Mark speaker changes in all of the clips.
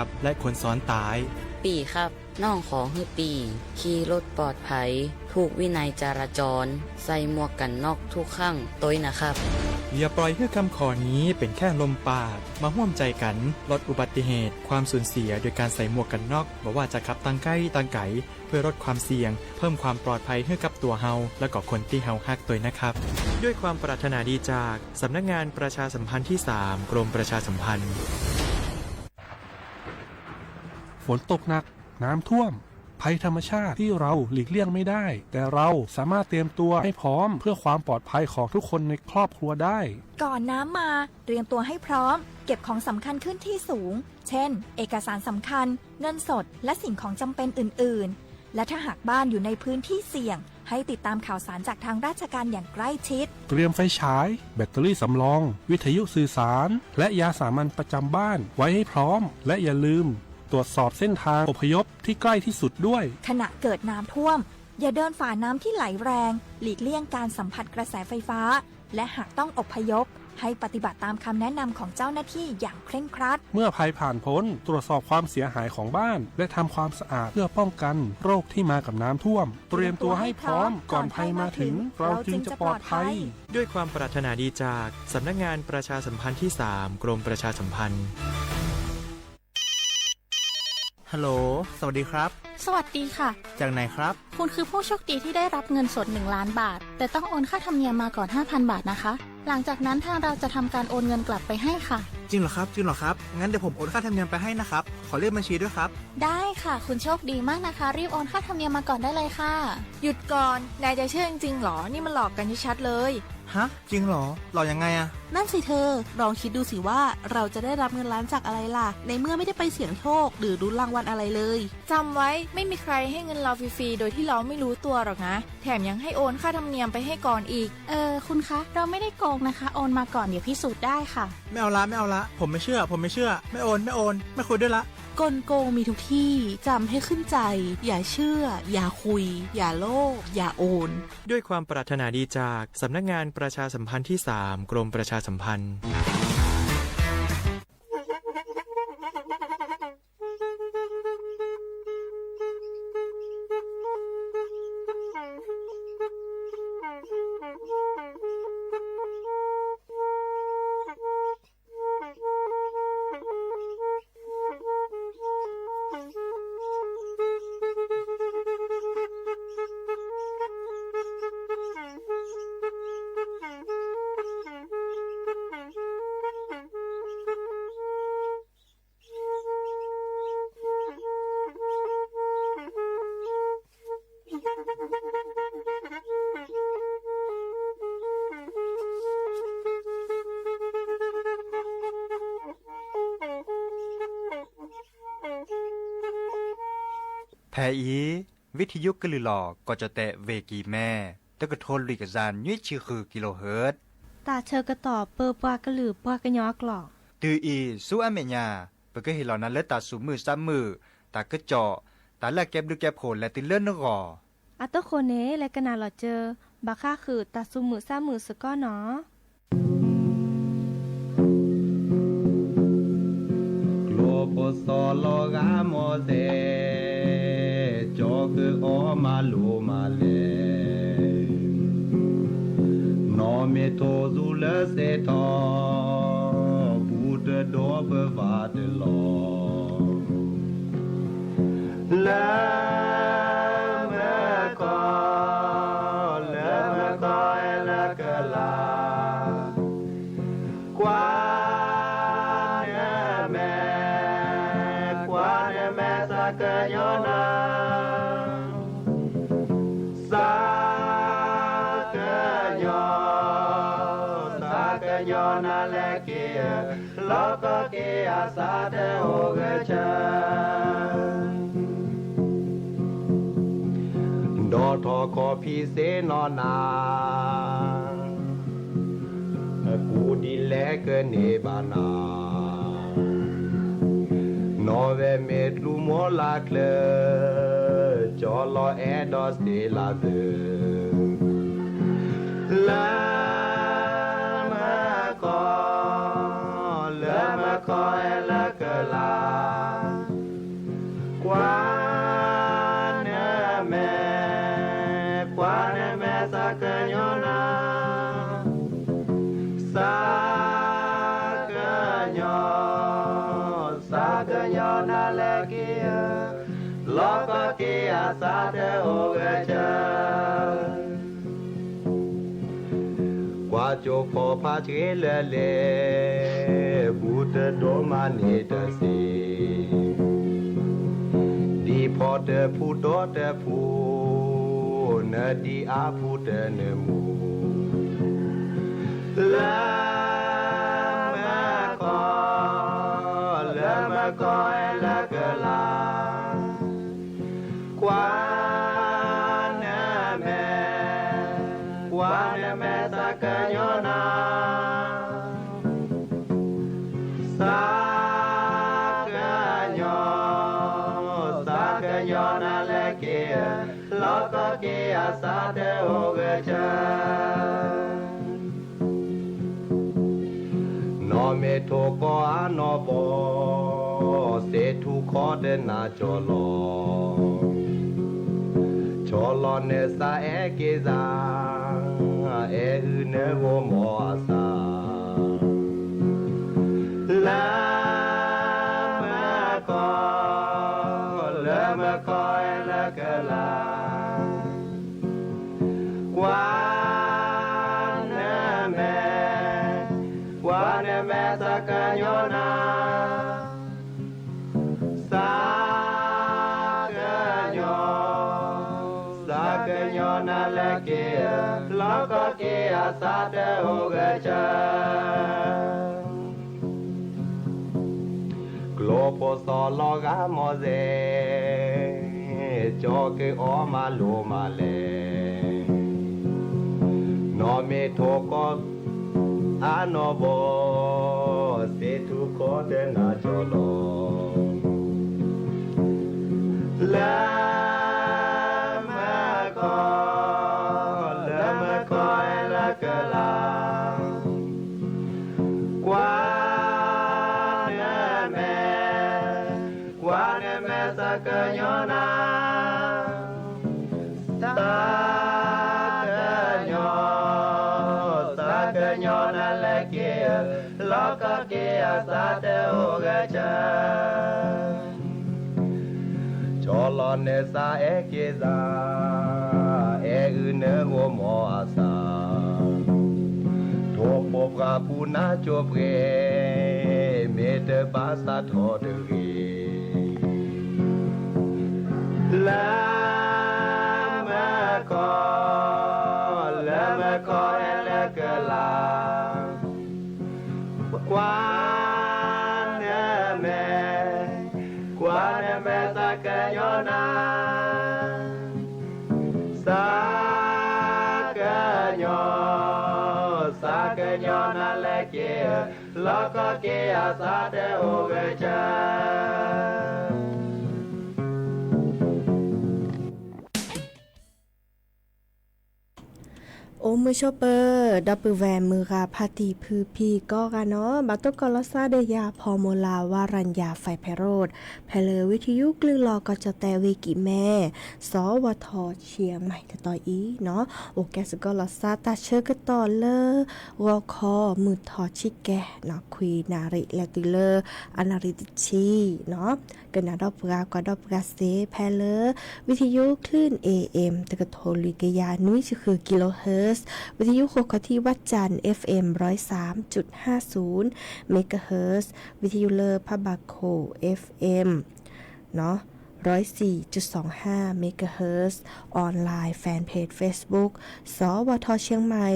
Speaker 1: ขับและคนซ้อนท้าย
Speaker 2: ปีครับน้องของฮือปีขี่รถปลอดภัยถูกวินัยจราจรใส่หมวกกันน็อกทุกครั้งตัวนะครับ
Speaker 1: อย่าปล่อยให้คำขอนี้เป็นแค่ลมปากมาร่วมใจกันลดอุบัติเหตุความสูญเสียโดยการใส่หมวกกันน็อกบอกว่าจะขับตังใกล้ตังไกเพื่อลดความเสี่ยงเพิ่มความปลอดภัยให้กับตัวเฮาและก็คนที่เฮาฮักตัวนะครับด้วยความปรารถนาดีจากสำนักงานประชาสัมพันธ์ที่3กรมประชาสัมพันธ์
Speaker 3: ฝนตกหนักน้ำท่วมภัยธรรมชาติที่เราหลีกเลี่ยงไม่ได้แต่เราสามารถเตรียมตัวให้พร้อมเพื่อความปลอดภัยของทุกคนในครอบครัวได้
Speaker 4: ก่อนน้ำมาเตรียมตัวให้พร้อมเก็บของสำคัญขึ้นที่สูงเช่นเอกสารสำคัญเงินสดและสิ่งของจำเป็นอื่นๆและถ้าหากบ้านอยู่ในพื้นที่เสี่ยงให้ติดตามข่าวสารจากทางราชการอย่างใกล้ชิด
Speaker 3: เตรียมไฟฉายแบตเตอรี่สำรองวิทยุสื่อสารและยาสามัญประจำบ้านไว้ให้พร้อมและอย่าลืมตรวจสอบเส้นทางอพยพที่ใกล้ที่สุดด้วย
Speaker 4: ขณะเกิดน้ำท่วมอย่าเดินฝ่าน้ำที่ไหลแรงหลีกเลี่ยงการสัมผัสกระแสไฟฟ้าและหากต้องอพยพให้ปฏิบัติตามคำแนะนำของเจ้าหน้าที่อย่างเคร่งครัด
Speaker 3: เมื่อภัยผ่านพ้นตรวจสอบความเสียหายของบ้านและทำความสะอาดเพื่อป้องกันโรคที่มากับน้ำท่วมเตรียมตัวให้พร้อมก่อนภัยมาถึงเราจึงจะปลอดภัย
Speaker 1: ด้วยความปรารถนาดีจากสำนักงานประชาสัมพันธ์ที่3กรมประชาสัมพันธ์
Speaker 5: ฮัลโหลสวัสดีครับ
Speaker 6: สวัสดีค่ะ
Speaker 5: จากไหนครับ
Speaker 6: คุณคือผู้โชคดีที่ได้รับเงินสด1 ล้านบาทแต่ต้องโอนค่าธรรมเนียมมาก่อน 5,000 บาทนะคะหลังจากนั้นทางเราจะทำการโอนเงินกลับไปให้ค่ะ
Speaker 5: จริงเหรอครับงั้นเดี๋ยวผมโอนค่าธรรมเนียมไปให้นะครับขอเลขบัญชีด้วยครับ
Speaker 6: ได้ค่ะคุณโชคดีมากนะคะรีบโอนค่าธรรมเนียมมาก่อนได้เลยค่ะ
Speaker 4: หยุดก่อนนายจะเชื่อจริงๆหรอนี่มันหลอกกันชัดๆเลย
Speaker 5: ฮะจริงเหรอหลอกยังไงอะ
Speaker 7: นั่นสิเธอลองคิดดูสิว่าเราจะได้รับเงินล้านจากอะไรล่ะในเมื่อไม่ได้ไปเสี่ยงโชคหรือลุ้นรางวัลอะไรเลย
Speaker 4: จำไว้ไม่มีใครให้เงินเราฟรีๆโดยที่เราไม่รู้ตัวหรอกนะแถมยังให้โอนค่าธรรมเนียมไปให้ก่อนอีก
Speaker 6: คุณคะเราไม่ได้โกงนะคะโอนมาก่อนเดี๋ยวพิสูจน์ได้ค่ะ
Speaker 5: ไม่เอาละผมไม่เชื่อไม่โอนไม่คุยด้วยละ
Speaker 7: กลโกงมีทุกที่จำให้ขึ้นใจอย่าเชื่ออย่าคุยอย่าโลภอย่าโอน
Speaker 1: ด้วยความปรารถนาดีจากสำนักงานประชาสัมพันธ์ที่3กรมประชาสัมพันธ์
Speaker 8: แพอีวิทยุกลือหลอกก็จะแตะเวกีแม่ตะกะทนลุยกะจานยุ้ยชื่อคือกิโลเฮิรตซ์
Speaker 9: ตาเชอกระตอบเปอปากระหลือปากระยอกหลอก
Speaker 8: ตืออีสู้อเมญาเปก็เห็นเหล่านั้นและตาสูมือซ้ำมือตากระเจาะตาละแก็บดูแก็บโผลและติเลื่อนนกอ
Speaker 9: อัตโคเนและกะนาหลอเจอบาค่าคือตาสูมือซ้ำมือสก้อเนาะ
Speaker 10: โลโปโซโลกาโมเซจอคือโอมาลูมาเลนอเมโตซูเลเซทอบูดโดเบวาเดลอลาเมกอลาเมกอเอลกะลากวากะยอนาสากะยอนาเลเกลอกเกอาสาเตโอเกชะดอทอคอพีเซนอนากูดิเลกเนบานา Nove metru molaclă, Ciolo edos de la dă. Lămă co, e lăcăla, กญอนาเลกิยลอกกิอาสาเดโอเกจกว่าโจพอพาเจเลเลบูตโดมานิตสีดีพอเตผู้โตเตผู้เนดีอาผู้เตเนมูละมะกอละมะกอเอละกะลากว่านะแม่กว่านะแม่สักโยนาสักโยสักโยนาเลเกลอกเกอาสาเดโอเกจนอเมโทโกอานอโบเสทุขอเดนาจอลอจอลอเนสาเอเกซาเออืเนโวโมอาสาลามะกอละมะกอเอละกะลากว่านะแม่กว่านะแม่สักโยนาสักโยสักโยนาเลเกลอกเกอาสาเดโอเกจกลโปสอลอกามอเซจอเกออมาโลมาเลนอเมโทโกอานอโบเสทุโคเดนาจอลอละมะกอละมะกอเอละกะลากว่านะแม่กว่านะแม่สักโยนาสักโยสักโยนาเลเกลอกเกอาสาเดโอเกจจอลอเนสาเอเกซาเออืเนโวโมอาสาโทปปราปูนาโจเปรเมเตบาสาโทเดเรลามะกอละมะกอเอละกะลากว่านะแม่กว่านะแม่สักโยนาสักโยสักโยนาเลเกลอกเกอาสาเดโอเกจ
Speaker 11: โอมือชอเปอร์ดับเบิลแวมมือราพาติพือพีก็กันเนาะบัตโตกอลซาเดียพอโมลาวารัญญาไฟไพโรดแพเลวิทยุกลือลอก็จะแต่วิกิแม่สวทเชียงใหม่กะต่ออีเนาะโอแกสกอลซาตาเชอร์กะต่อเลอวอคอมือทอชิแกเนาะคุยนาริและติเลออนาริติชีเนาะกันนาดอปรากอดอปราเซแพเลวิทยุคลื่น AM ตะกะโทลิกยานุ้ยคือกิโลเฮิรตซ์วิทยุโคคที่วัดจันทร์ FM 103.50 เมกะเฮิรตซ์วิทยุเลอพะบาโค FM เนาะ104.25 เมกะเฮิรตซ์ออนไลน์แฟนเพจ Facebook สวทเชียงใหม่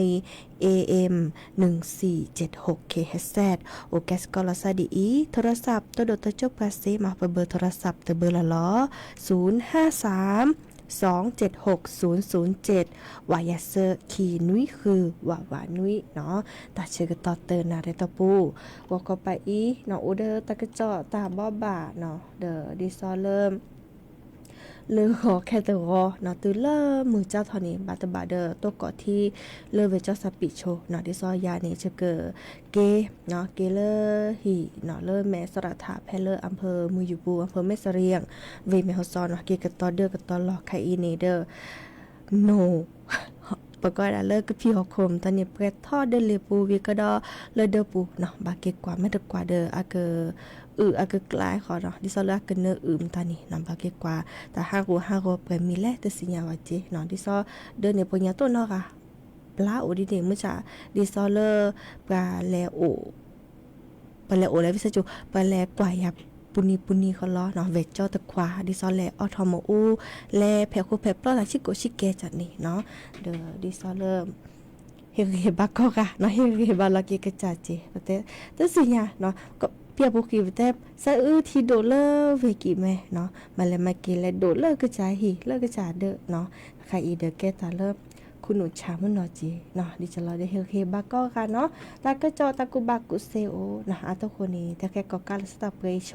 Speaker 11: AM 1476 kHz โอแกสกอลซาดีอีโทรศัพท์ตัวโดตจบกาเซมาเบอร์โทรศัพท์ตะเบอร์ละล้อ053276007วายาเซอร์ขีนุ้ยคือวานุ้ยเนาะตาเชื่อต่อเตินนาเรตปูวก็ไปอีเนาะอูเดอร์ตะกะเจาะตาบ่อบาเนาะเดอดิซอเริ่มเลือขอแค่ตัวเนาะตื่นเริ่มมือเจ้าทอนี้บาตบาเดอร์ตัวเกาะที่เลือเวเจ้าสปิโชเนาะดิซอยาเนี่ยจะเกิดเกเนาะเกเลอร์หีเนาะเริ่มแม่สระถาแพเลอร์อำเภอมืออยู่บูอำเภอแม่เสรียงเวเมฮอซอนเนาะเกกะตอเดอร์กะตอลอไคอีเนเดอร์โนปกอยเลิกกับพี่หอกคมตอนนี้เปิดทอดเดเลปูวิกดอเลเดปูเนาะบาเกกว่าไม่ตกว่าเดออาเกอ อากึกลายขอเนาะดิซอลากึเนอมตานี่นำบาเกกว่าแต่5 เปมีแลแต่สิญาว่าเจเนาะดิซอเดินในปญาต้นเนาะค่ะปลาโอดิเดมื้อจะดิซอเลปลาแลโอปลาแลโอแล้ววิสจุปลาแลกว่ายับปุนีเขาล้อเนาะเวจอตะควาดิซอแลออทอมอูแลแพคูแพปลอลาชิโกชิเกจัดนี่เนาะเดอดิซอเลเฮบากก็เนาะเฮบาลากิกะจาเจแต่สิญาเนาะก็เปียบุกีแต่ซะที่โดเลเวกิแม่เนาะมาแล้วมากินแล้วโดเลกระจายหิเลกระจายเด้อเนาะใครอีเดอแกตาเริ่มคุณหนูชามันเนาะจีเนาะดิจะรอได้เฮบาก็ค่ะเนาะตากะจอตากุบากุเซโอนะอาตคนนี้แต่แค่ก็การสตาร์เปโช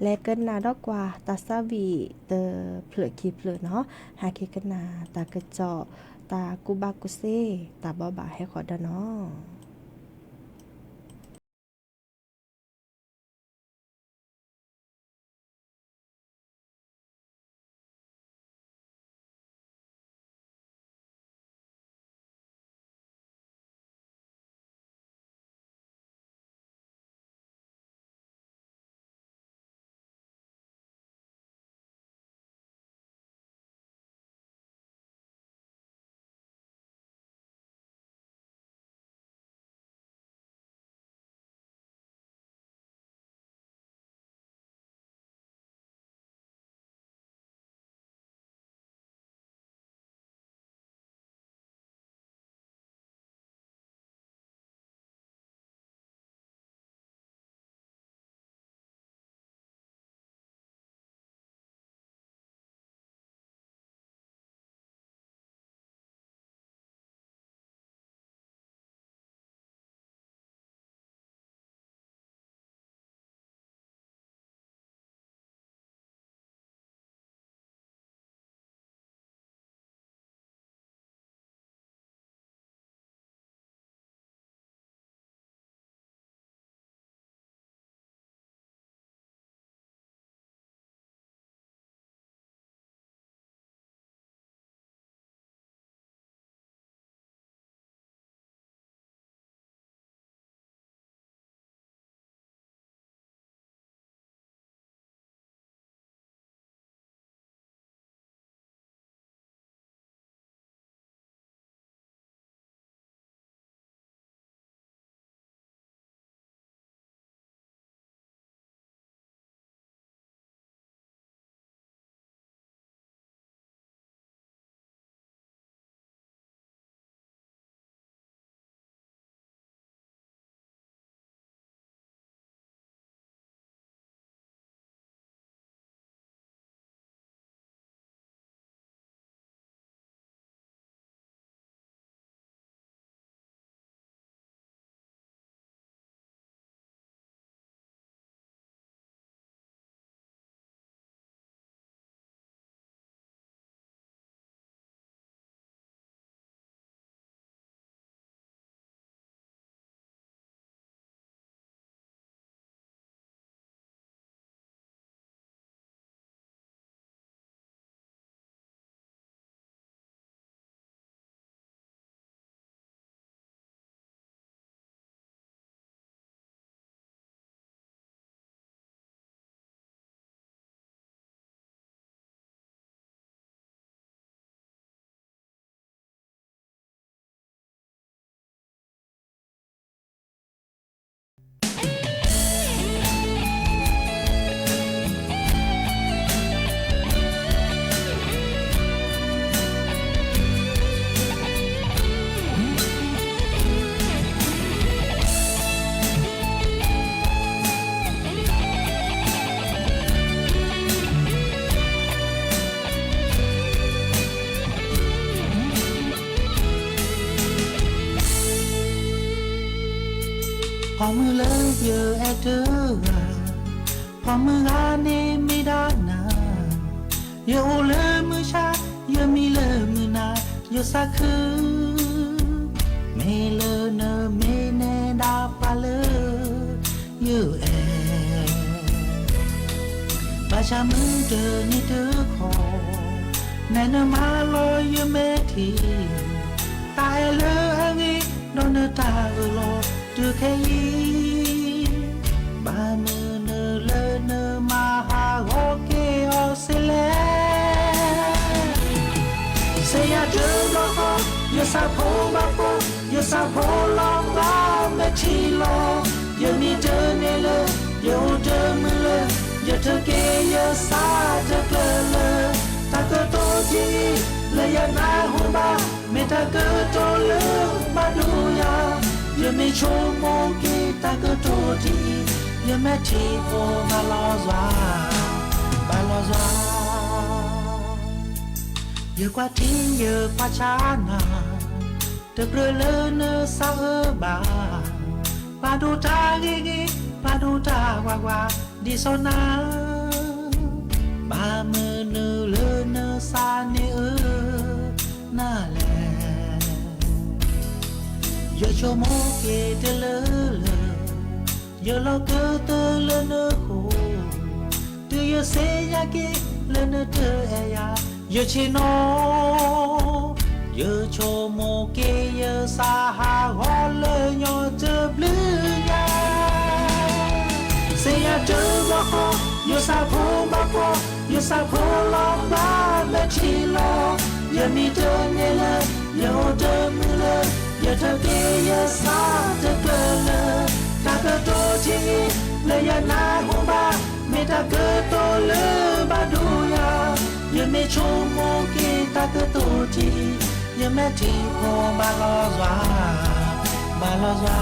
Speaker 11: และเกินนาดอกกว่าตาซาวีเตอเผลอคีเผลอเนาะหาคิกันนาตากะจอตากุบากุเซตาบ่บ่าให้ขอดาเนาะ
Speaker 12: พอมือเลยเยอะแอเดอร์พอมืองานนี้ไม่ได้นะเยอะเลยมือชาเยอะมีเลยมือนาเยอะสักคือไม่เลยเนอไม่แน่ดาปาเลยเยอะแอบาชามือเดินนี่เด้อขอแน่นมาลอยเยอะเมทีตายเลยอันนี้โดนเนตาเออรอดูแค่ยีบามือเนอเลย ซาโพบาโปยาซาโพลองลาเมทีลอยามีเจอเนเลยาเจอมือเลยยาเธอเกยาซาเธอเกลเลยตาเกโตจีเลยยานาหูบาเมตาเกโตเลมาดูยายามีโชโมกีตาเกโตจียาแม่ทีโอบาลอซาบาลอซาเยอะกว่าทิ้งเยอะกว่าชานาเธอเปลือยเลอะเนื้อสาวบาปาดูตากิกิปาดูตาวาวาดิโซนาบามือเนื้อเลอะเนื้อสาเนื้อน่าแลเยอะโชโมเกเตเลอเลเยอะเราเกเตเลเนื้อหูเธอเยอะเสียเกเลเนื้อเธอเอียเยอะชิโนเยอะโชโมเกเยอะสาหาฮอลเลยยอเจอบลือยาเสียเจอบาโคเยอะสาโพบาโคเยอะสาโพลองบาเมชิโลเยอะมีเจอเนเลเยอะเจอมือเลยเยอะเธอเกเยอะสาเธอเกลเลยตาเกโตทีเลยยานาหูบาเมตาเกโตเลยบาดูยายาเมโชโมเกตาเกโตจียาแม่ทีโอบาลอซาบาลอซา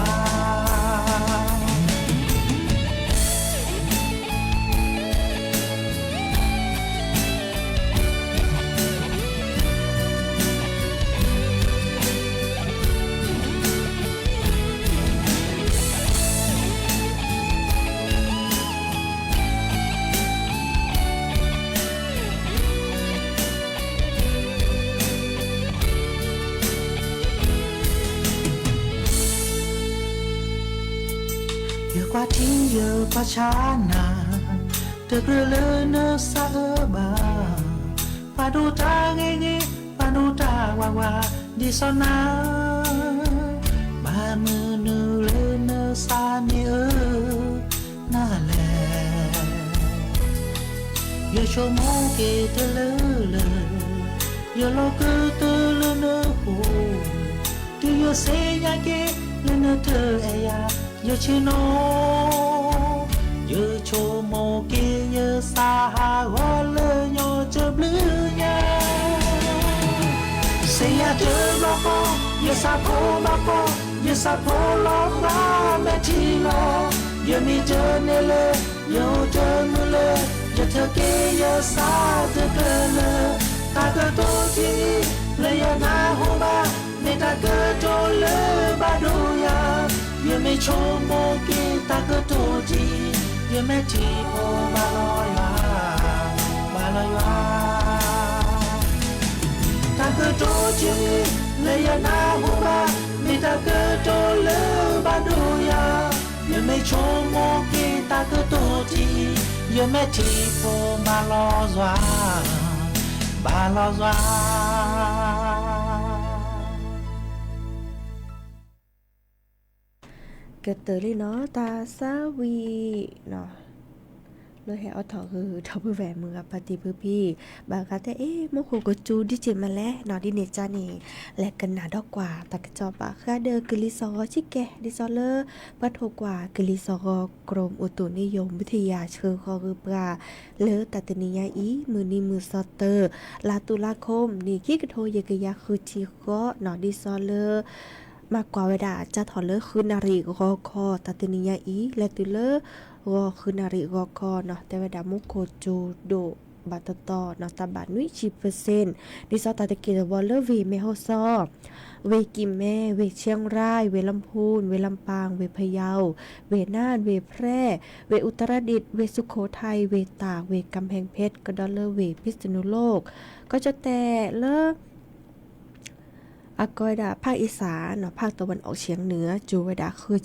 Speaker 12: เยอะกว่าทิ้งเยอะกว่าชานาเธอเกลือเลอเนื้อสาบาปาดูตาเงเงปาดูตาวาวาดิโซนาบามือเนื้อเลอเนื้อสาเนื้อน่าแลเยอะโชโมเกเตเลอเลเยอะโลเกเตเลเนื้อหูที่เยอะเสียเกเลเนื้อเธอเอียเยอะชิโนเยอะโชโมเกเยอะสาหาฮอลเลยยอเจอบลือยาเสียเจอบาโคเยอะซาโพบาโคเยอะซาโพลองบาเมทีโลเยอะมีเจอเนเลเยอะเจอมือเลยเยอะเธอเกเยอะสาเธอเกลเลยตาเกโตจีเลยยานาหูบาเมตาเกโตเลยบาดูยาเยอะไม่โชโมเกตาเกโตจีเยอะแม่ทีโอบาลอยาบาลอยาตาเกโตจีเลยยานาหูบาเมตาเกโตเลยบาดูยาเยอะไม่โชโมเกตาเกโตจีเยอะแม่ทีโอบาลอยาบาลอยา
Speaker 11: เกิดเตอรี่เนาะตาซาวีเนาะเลยให้เอาถอคือทอเพื่อแหวนมือกับปฏิพื้พี่บางครั้งแต่โมโคกจูดิจิมาแล้วเนาะดิเนจานี่และกันหนาดอกกว่าตากระจอบะค่าเดอกลิซอชิแกดิซอเลอร์ปัทกว่ากลิซอกรมอุตุนิยมวิทยาเชิงคอคือปลาเลอตัตนิยาอีมือนีมือซอเตอร์ลาตุลาคมนี่คิกโทยกยาคือชิโกเนาะดิซอเลอร์มากกว่าเวลาจะถอดเลิกคืนนาฬิกาคอตัตนิยาอีและตุเลอก็คือนาฬิกาคอเนาะแต่เวลามุโคจูโดบัตตอเนาะตาบานุย10%ดิซอตาตะเกียวอลเลอร์วีเมโฮซอเวกิมแม่เวเชียงรายเวลำพูนเวลำปางเวพะเยาเวน่านเวแพร่เวอุตรดิตถ์เวสุโขทัยเวตากเวกำแพงเพชรก็ดอลเลอร์เวพิษณุโลกก็จะแต่เลออากอยดาภาคอีสานเนาะภาคตะวันออกเฉียงเหนือจูเวดาคือ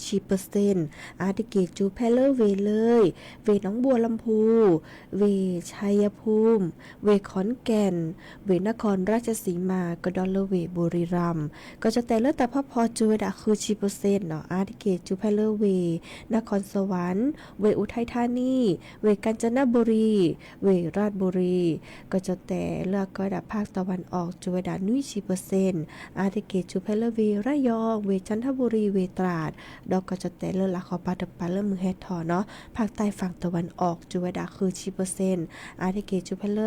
Speaker 11: 10%อาติเกตจูแพเลอร์เวเลยเวหนองบัวลำพูเวชัยภูมิเวขอนแก่นเวนครราชสีมากระดอลเลอร์เวบุรีรัมย์ก็จะแต่เลือแต่พอจูเวดาคือ10%เนาะอาติเกตจูแพเลอร์เวนครสวรรค์เวอุทัยธานีเวกาญจนบุรีเวราชบุรีก็จะแต่เลือกก็ดาภาคตะวันออกจูเวดานุย10%อา อาทิเกจูเพลเวระยองเวจันทบุรีเวตราดดอกก็จะแต่เลละขอปาตปาเลมือเฮดทอเนาะภาคใต้ฝั่งตะวันออกจูเวดาคือ10%อาทิเกจูเพล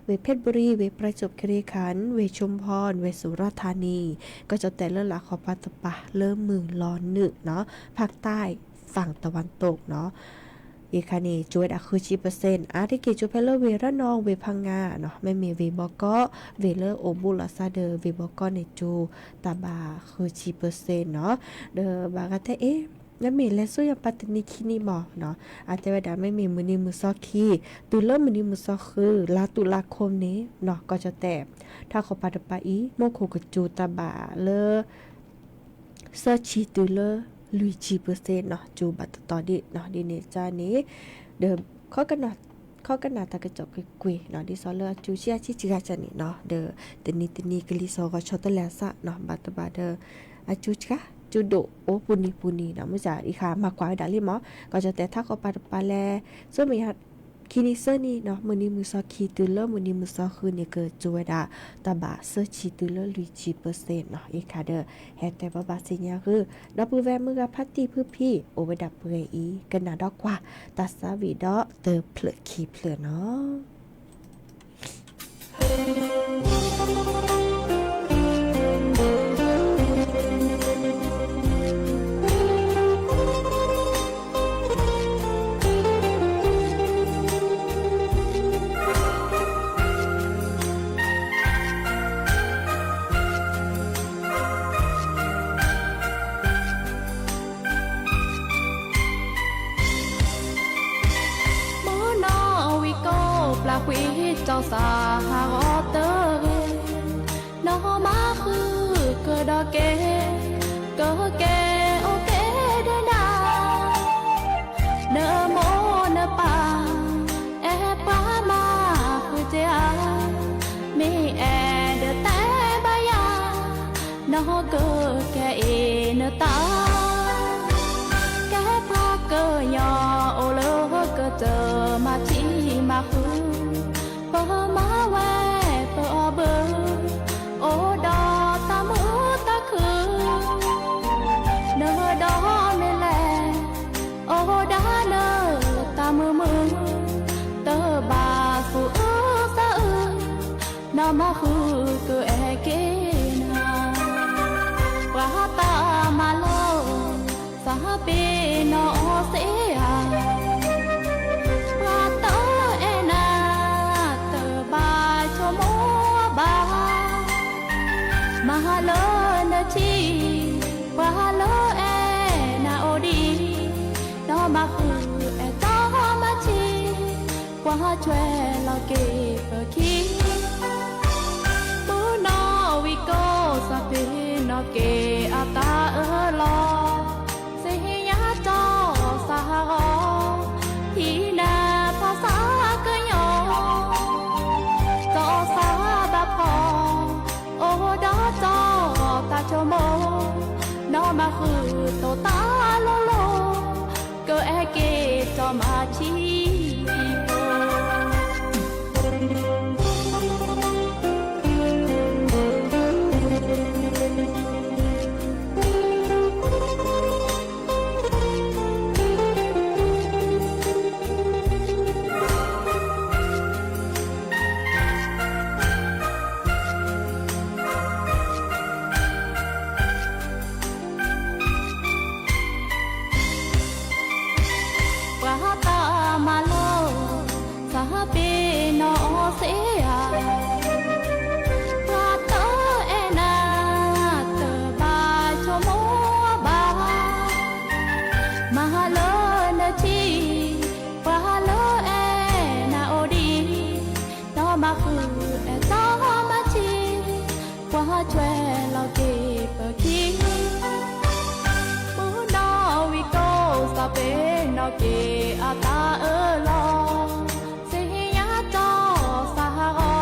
Speaker 11: เวเพชรบุรีเวประจวบคีรีขันธ์เวชุมพรเวสุราษฎร์ธานีก็จะแต่เลละขอปาตปาเริ่มมือลอน1เนาะภาคใต้ฝั่งตะวันตกเนาะอีคานีจวดอะคือ10%อาทิเกจูเพลเวระนองเวพังงาเนาะไม่มีเวบอก็เวเลโอบุลาซาเดเวบอก็ในจูตาบาคือ10%เนาะเดบากะเตแล้วมีและสู้ยังปัตตานีคินีหมอเนาะอาจจะว่าไม่มีมือนี้มือซอคีตุเริ่มมือนี้มือซอคือลาตุลาคมนี้เนาะก็จะแตบถ้าเขาปาตปาอีโมโคกจูตาบาเลเซอร์ชีตุเลลุย10%เนาะจูบัตตอดิเนาะดิเนจานี้เดิมข้อกันนาตากระจกกุยเนาะดิซอเลจูเชียชิจิกาจันนี่เนาะเดตนีกลิซอก็ชอตแลซะเนาะบัตบาเดอาจูชกะจูโดโอปุนีเนาะมื้อจาอีค่ะมากกว่าดาลิหมอก็จะแต่ถ้าก็ปาแลซึ่งมีคินิเซอร์นี่เนาะมื้อนี้มือซอคีตุเลมื้อนี้มือซอคือนี่เกิดจูดาตาบาเซอร์ชีตุเลลุย10%เนาะอีค่ะเดแฮแต่บาสิญญาคือดับเบิลแวมือกับพัตติพื้พี่โอเวดับเบอีกันนาดอกกว่าตัสซาวิดอเตอเพลคีเพลเนาะ
Speaker 13: คุยเจ้าสาหากอเตอร์น้องมาคือเกิดเกโอเคเดนาเนโมเนปาแอปามาคือเจ้ามีแอเดแต่บายาน้องเกิดแกเอเนตาแกพาเกยอโอเลก็เจอมาที่มาคือเปิมาแวเปิเบอโอดอตามือตาคือเนอดอเมแลโอดาเนอตามือเตอบาสูสะนามาคือเกเอเกนาว่าตามาโลสาเปนอเสียมาเลนชีว่าเลเอนาโอดีน้อมาคือเอต้อมาชีว่าช่วยเราเก็บคีปูนอวิโกสเปนอเกอาตาลอเสียจอสาหอที่นาภาษาเกยอจอสาบาพอโอดอจอตาชโมน้อมาคือโตตาโลโลเกเอเกจอมาชีช่วยเราเก็บคิงปูนอวิโกสเปนอเกอาตาลอเสียจอสาหอ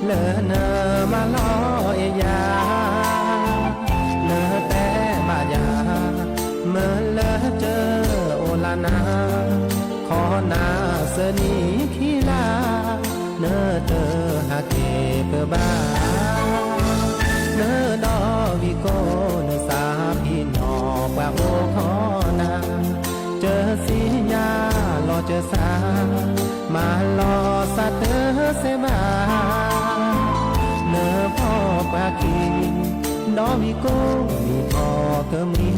Speaker 12: เลอเนอมาลอเอยาเลอแต่บาดยาเมื่อเลอเจอโอลานาขอนาเสนีขีลาเนอเตอหาเกเปบ้าเนอดอวิโกเนอสาพี่นอปะโอขอนาเจอสีญารอเจอสามาลอสัตเตอเสมาเนอพ่อปากีดอวิโกมีพ่อก็มี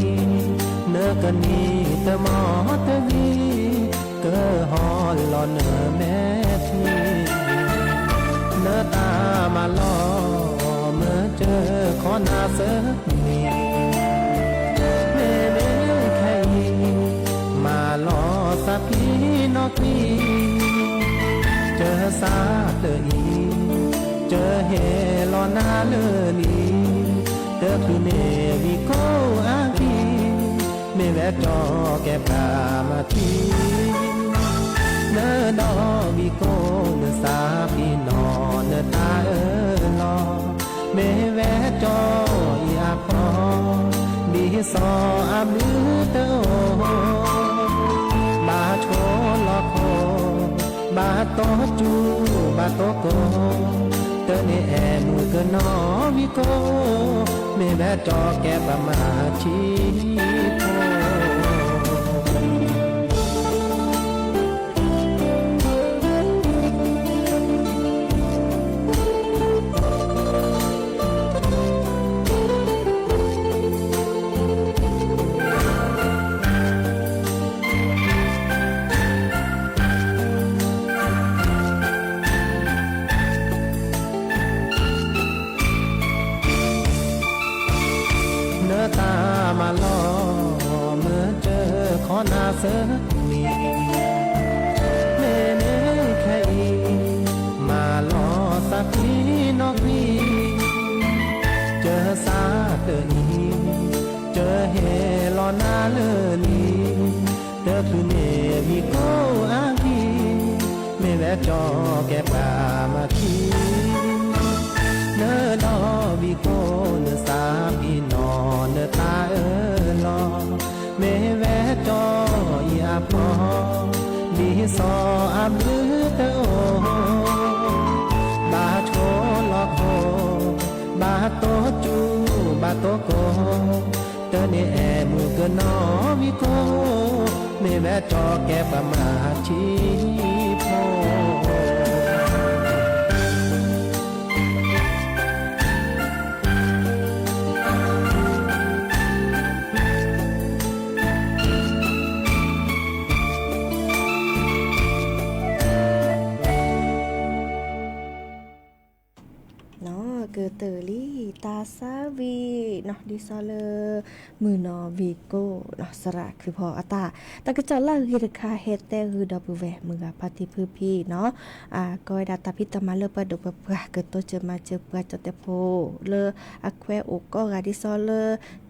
Speaker 12: เนอก็นีเตอหมอเตอวีเกอฮอลอเนอแม่ทีเนอตามาลอเมื่อเจอขอนาเสนีเม่เม่แค่มาลอสักพีนอกพีเจอสาเตออีเจอเฮลอนาเลอนีเตอคือเนวิโกอากีเมแวจอแกปามาทีเนอดอวิโกเนอสาพีนอเนอตาลอเมแวจอยอาพอบีซออามือเตอบาโชลอโคบาโตจูบาโตโกเตอเนแอมือเกนอวิโกเมแวจอแกปามาชีโพตามาลอเมื่อเจอขอนาเสนีเมเนแค่อีมาลอสักทีนอกพีเจอสาเตออีเจอเฮลอนาเลอนีเตอคือเนวิโกอากีเมแวจอแกปามาทีเนอดอวิโกเนอสาพีนอเนอตาลอเมแวจอยอาพอดีซออามือเตอบาโชลอโคบาโตจูบาโตโกเตอเนแอมือเกนอวิโกเมแวจอแกปมาชีโพ
Speaker 11: เกอเตอรี่ตาซาวีเนาะดิซอเลมือนอวีโกเนาะสระคือพออาตาตะกะจอล่าคือคาเฮดแต่คือดอบูแวมือปฏิพืพี่เนาะก็ดาตาพิตมาเลปะดปะปะเกิดโตเจอมาเจอปะจตโพเลอะแควโอก็กาดิซอเล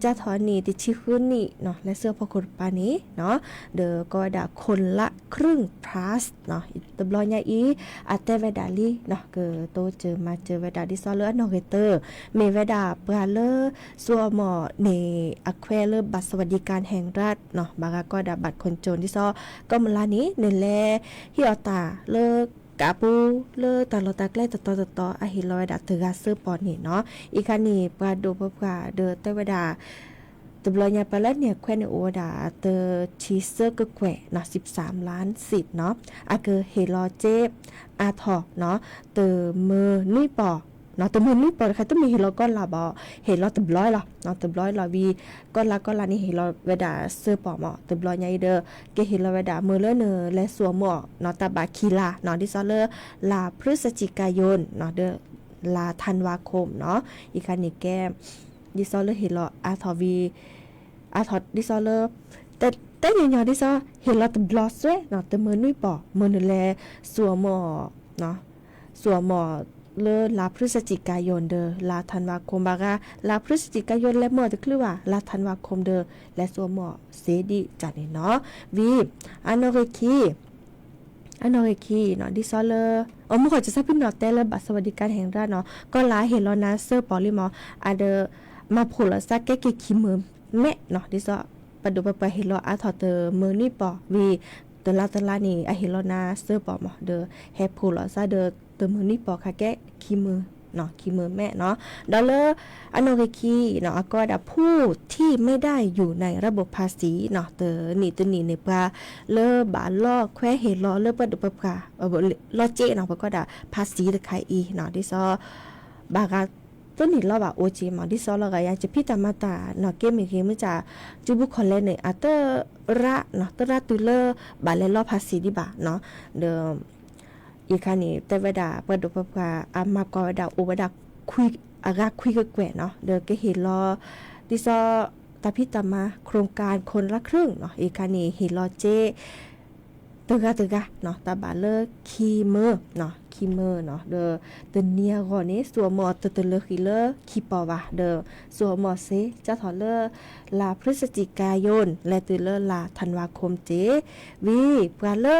Speaker 11: จะถอนนี่ติชิคุนี่เนาะและเสื้อพอคนปานี้เนาะเดอก็ดาคนละครึ่งพลัสเนาะตบลอยอีอาเตเวดาลีเนาะเกิดโตเจอมาเจอเวดาดิซอเลนอเกเตอร์เมเวดาปราเลซัวหมอเนอะแควเลบัตรสวัสดิการแห่งรัฐเนาะบางก็ดาบัตรคนจนที่ซอก็มลานี้เนแลฮิออตาเลิกกาปูเลอตาลตาใกล้ต่ออะฮิลอยดาเตกาเซอร์ปอนนี่เนาะอีคันนี่ปราโดปะปาเดอเตเวดาตบลอยปลาเนี่ยแควนโอดาเตอชีเซอร์ก็แควเนาะ13ล้านสิทธิ์เนาะอาเกเฮลอเจอาทอเนาะเตอเมอนุยปอเนาะแต่มือนี่ปอค่ะต้องมีเฮลอก้อนละบ่เฮลอตบร้อยละเนาะตบร้อยละวีก้อนละนี่เฮลอเวดาเซอร์ปอหมอตบร้อยใหญ่เด้อเกเฮลอเวดามือเลอเนอและสัวหมอเนาะตาบาคีลาเนาะดิซอเลอลาพฤศจิกายนเนาะเด้อลาธันวาคมเนาะอีกคันนี่แก้ดิซอเลอเฮลออาทอวีอาทอดิซอเลอแต่ยาวๆดิซอเฮลอตบลอสเวเนาะแต่มือนุยปอมือเนแลสัวหมอเนาะสัวหมอเลอลาพฤศจิกายนเดอลาธันวาคมบากาลาพฤศจิกายนและเมื่อตะคลือว่าลาธันวาคมเดอและสัวหมอเสดีจัดนี่เนาะวีอโนเรคี อันนอคีเนาะดิซอเลอมื่อก่อนจะทราบพี่นอแต่ละบัตรสวัสดิการแห่งรัฐเนาะก็หลายเห็นแล้วนะเซอร์ปอลิมออาเดมาพูดแล้วซักแก้ขี้มือแม่เนาะดิซอปดูไปเห็นแล้วอาถอดมือนี่ปอวีตลานี่อาเห็นแล้วนะเซอร์ปอมเดแฮพูดแล้วซะเดมือนี่ปอค่ะแก้ขี้มือเนาะขี้มือแม่เนาะดอลเลอร์อันโนเกคีเนาะก็ดับผู้ที่ไม่ได้อยู่ในระบบภาษีเนาะนี่ตัวนี้ในปลาเลอบาลอแควเฮลอเลอปะดุปะกาลอเจเนาะก็ดับภาษีตะไคอีเนาะที่ซอบากาตัวนี้เราว่าโอเจมาที่ซอเราก็อยากจะพิจารณาตาเนาะเกมมื้อจะจุบุคอลเลเนี่ยอัตระเนาะตระตุเลบาเลลอภาษีดิบาเนาะเดอีกคันนี้แต่เวลาเปิดดูปะกาอามากอดาอุบดาคุยอากาคุยกับแกเนาะก็เห็นรอดิซอตาพิตามาโครงการคนละครึ่งเนาะอีกคันนี้เห็นรอเจตึกะเนาะตาบาเลอคีเมอร์เนาะคีเมอร์เนาะเนียก่อนนี้สัวหมอตเลอคีเลอคีปอวะสัวหมอเซจะถอเลอลาพฤศจิกายนและตเลอลาธันวาคมเจวีปาเลอ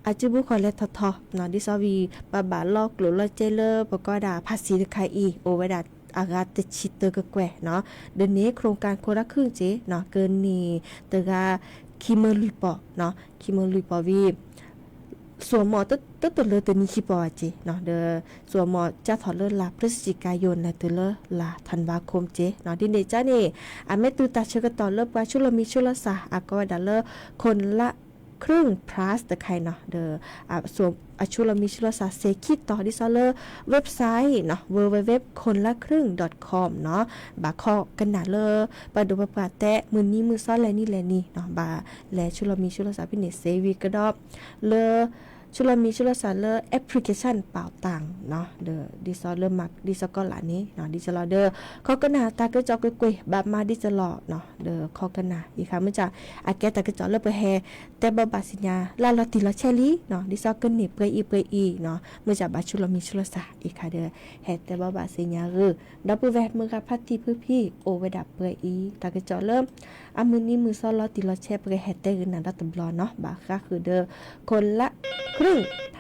Speaker 11: อาจจะบุคคลเลททอเนาะดิซอวีบาบาลอกหรือลเจเลอร์ปก็ดาภาษีไคอีโอเวดาอากาตชิตกะแกวเนาะเดือนนี้โครงการคนละครึ่งเจเนาะเกินนี่ตะกาคิมเมอร์ลุยปอเนาะคิมเมอร์ลุยปอวีส่วนหมอตเลอตัวนี้คิปอเจเนาะส่วนหมอจะถอดเลอลาพฤศจิกายนและตเลอลาธันวาคมเจเนาะดิเนจ้านี่เมตุตาเชกตอเลอว่าชุลมีชุลสาอากอดาเลอคนละครึ่ง plus ตะไคเนาะส่วนชุลมีชุลสาเซคิดต่อดิซอเลอร์เว็บไซต์เนาะ www คนละครึ่ง .com เนาะบาคอกันนาเลอปะดูปะปะแตะมื้อนี้มื้อซ้อนแลนี่เนาะบาแลชุลมีชุลสาพิเนเซวีก็ดอบเลอชุลมีชุลสาเลอแอปพลิเคชันเป่าตังเนาะดิซอเลอมักดิซอก็หลานี้เนาะดิซอลอคอกันนาตาก็จอกกุยบามาดิซอลอเนาะคอกันนาอีค่ะมื้อจะอาแกตาก็จอเลอไปแฮแต่บาสิญญาลาลอติลอเชลีเนาะดิซอกันนี่เปอีเนาะมื้อจะบาชุลมีชุลสาอีค่ะแฮแต่บาสิญญาดับเบิลแวมือกับพัดที่พี่โอเวดับเปอีตาก็จอเริ่มมื้อนี้มื้อซอลอติลอแชเปแฮแต่นันดัตบลอเนาะบาก็คือคนละครึ่ง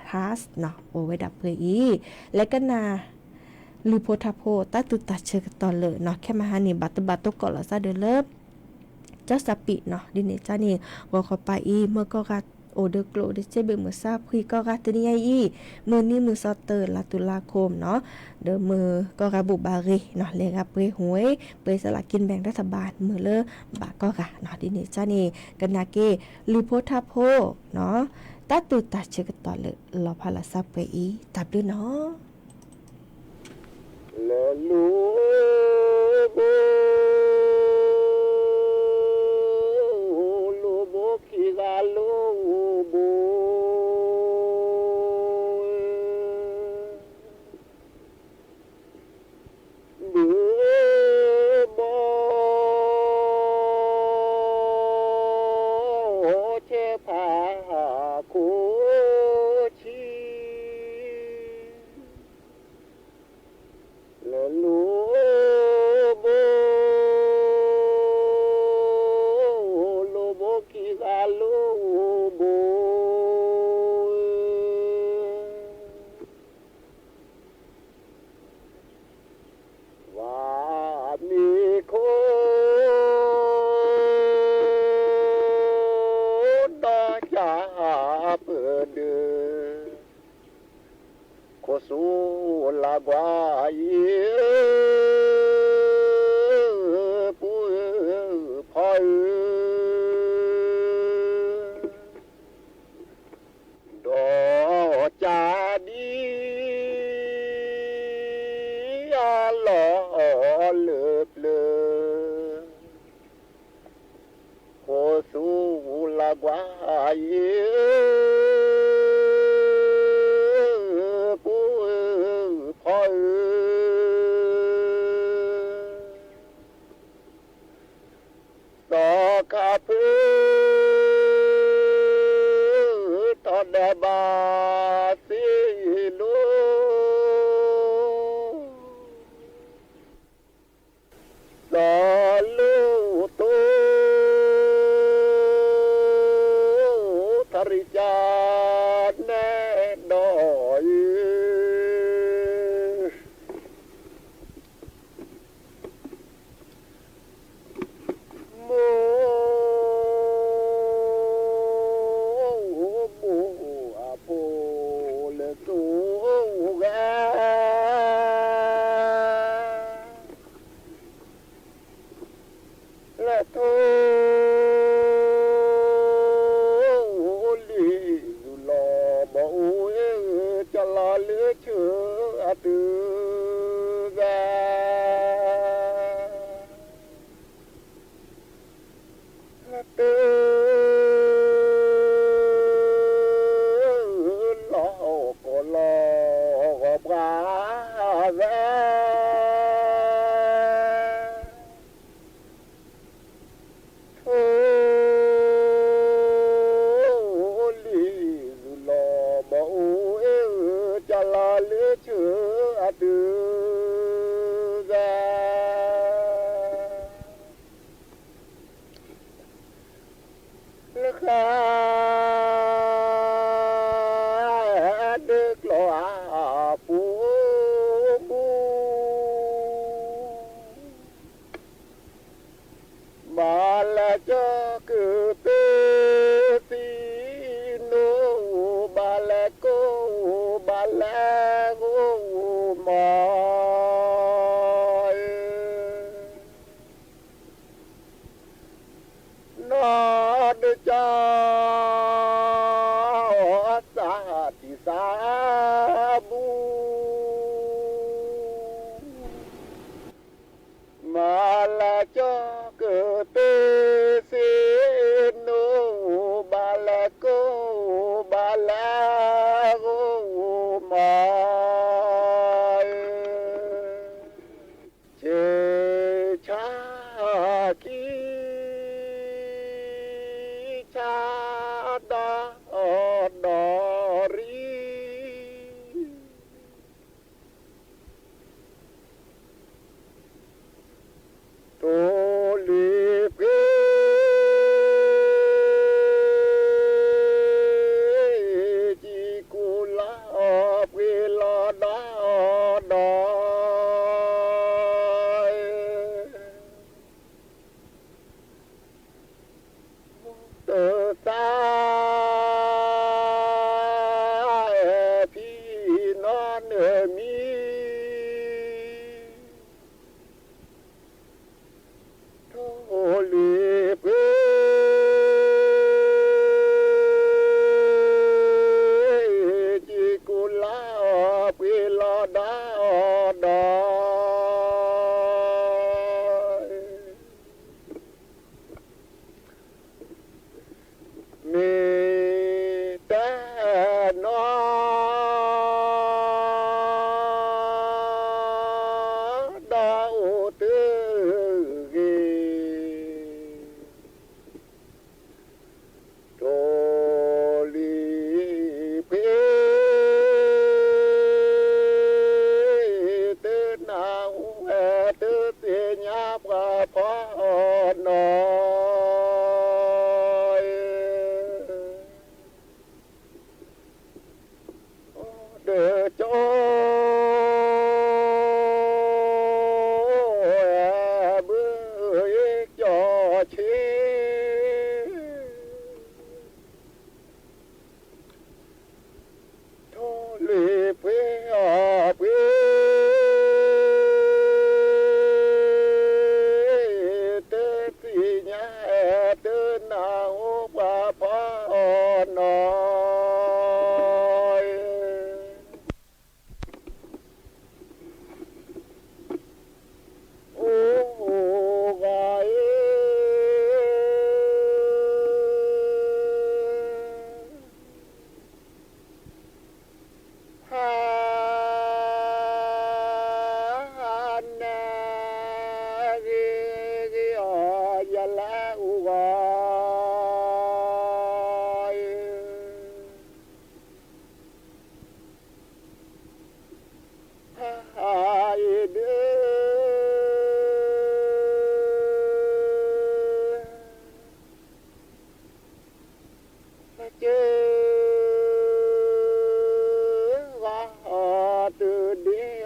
Speaker 11: พาสเนาะโอไว้ดับเพื่ออีและก็นาลือโพธาโพตาตุตาเชกตอนเลยเนาะแค่มาหานี่บัตตกอลซะเลิฟเจ้าสปิเนาะดิเนจ้านี่ว่าเขาไปอีเมื่อก็กัดโอเดโกลเดเจเบมือซาคุยก็กัดตัวนี้อีมือนี้มือซอเตอร์ลาตุลาคมเนาะมือก็กะบุบารีเนาะเลยกับเปหวยเปสลากกินแบ่งรัฐบาลมือเลอบาก็กะเนาะดิเนจ้านี่กันนาเกลือโพธาโพเนาะตาตุตาเชกตอเลลอพาลาซาเปอีตับด้วยเนาะ
Speaker 10: เลลูโบลูโบคิกาลูโบบูโบเชพาคูชีเลลูโบลูโบคิกาลูโบว่ามีคนดอจาเปิดเดือโคสูลากวายปูพอยดอจาดีอาลอเลิบเลอโคสูลากวายกาพืตอดบาสิโลสอลูตุ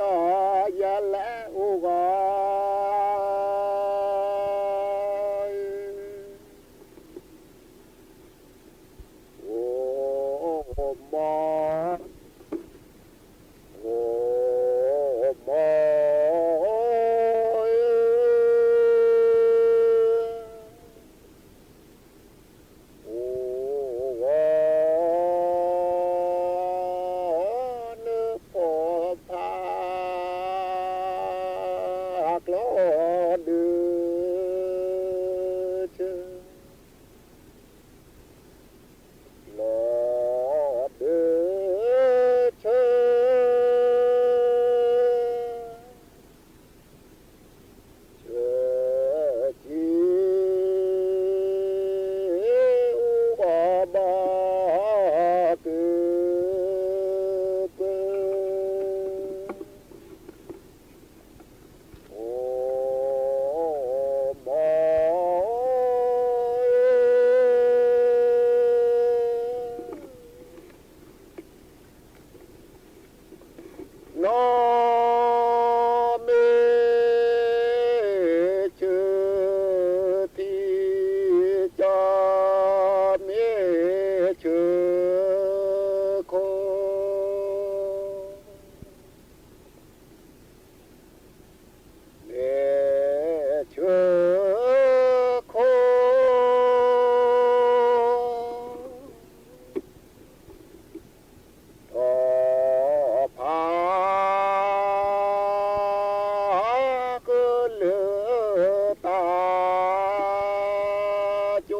Speaker 10: อย่าแล้วก็โอ้มอโอ้มอโอ้วอเนื้อปอพากลอดือเชลอดือเชเชจีบาบากือโอ้มอนอเมเชที่จาเมเชโคเมเชโคต่อพาก็เหลือตาโจ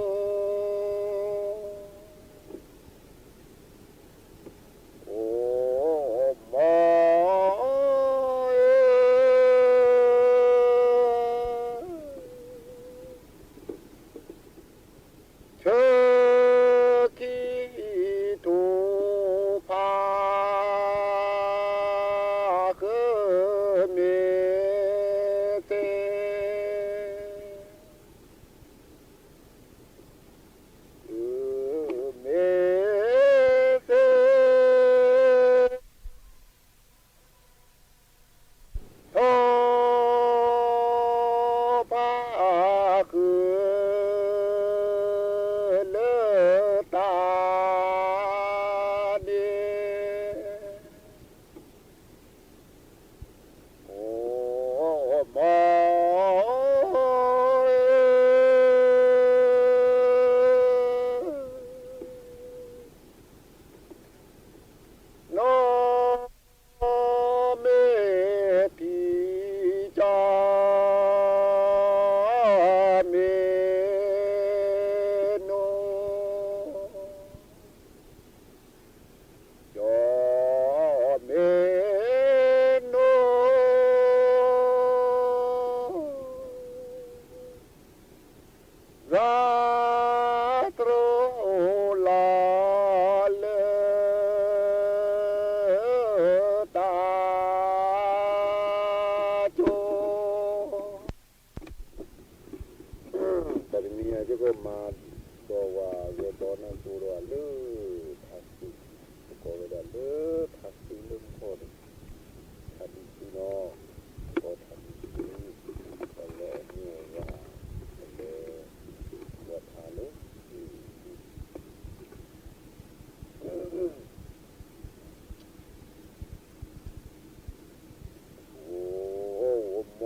Speaker 10: โอ้มอเชกีทูพาคือเมเตเมเตโทพาคือเลอตาเดโอ้มอนอเมติจาเมโนจอเมโนราตรลาเลตาโจแต่นี่จะก็มาตัวว่าเวทนาตัวเลือทักษิก็เวลาเลือทักษิลืมคนทักษิโนก็ทักษิก็เลยเนี่ยว่าเลยวัดฮาลุโอ้โม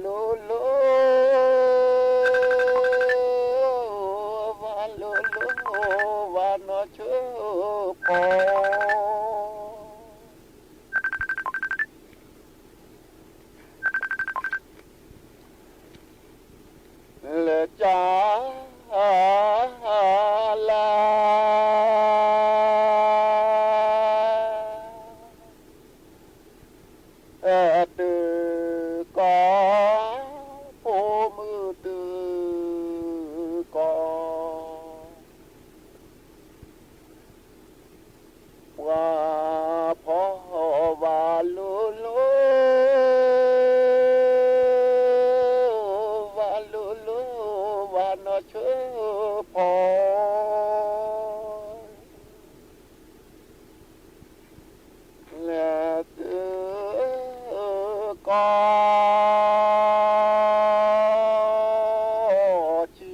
Speaker 10: ลูลูวาลูลูวานอชูพอเลจ้าลาตือกอผู้มือตือกอว่าพ่อว่าลูลูว่าลูลูว่านอชื่อพอและตือกอจี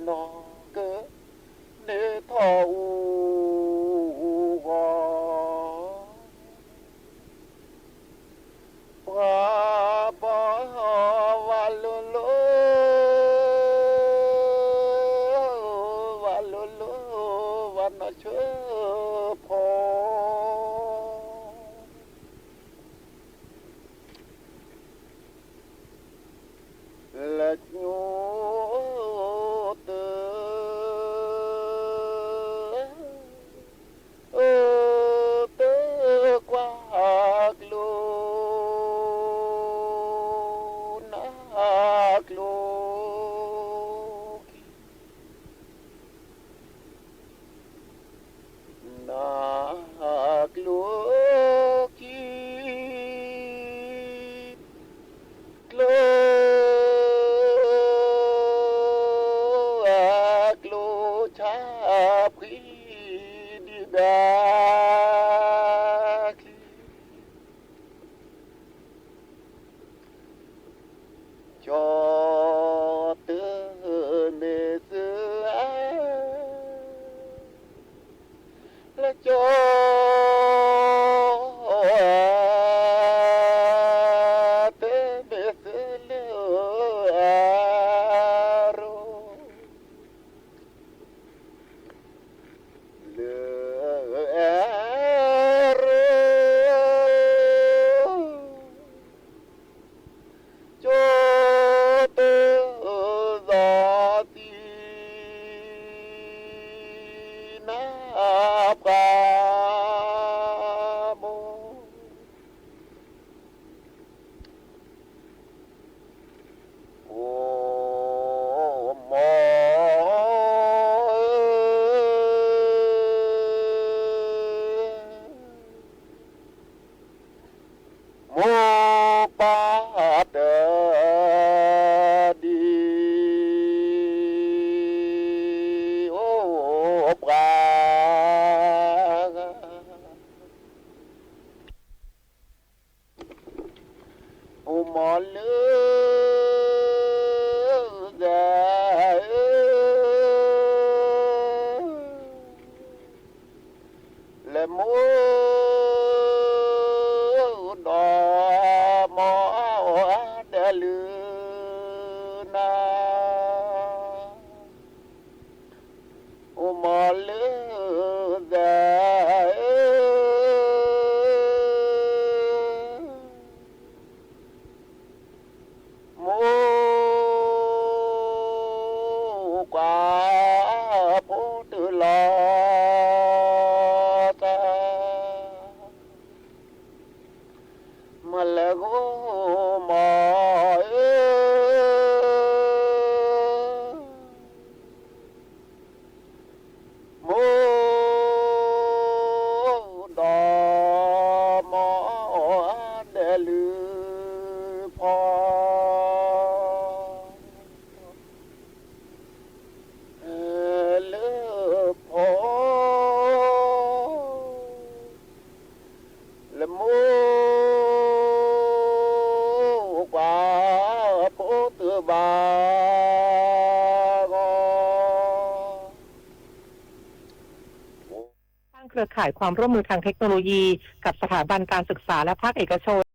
Speaker 10: นอเกเนทอวว่าบ่ว่าลูลูว่าลูลูว่านอชื่อพอและยูเตเตกว่ากลูนักลูนักลูกีกลูชาพรีดีดาจอเตเมเสือและจอเตเมเสือเลือโรและมูดอมอเดลือนาอุมอลือแดมูกว่าผู้ตือลอมาแล้วก็มามูดอมอเดลือพอเลือพอและมู
Speaker 14: เครือข่ายความร่วมมือทางเทคโนโลยีกับสถาบันการศึกษาและภาคเอกชน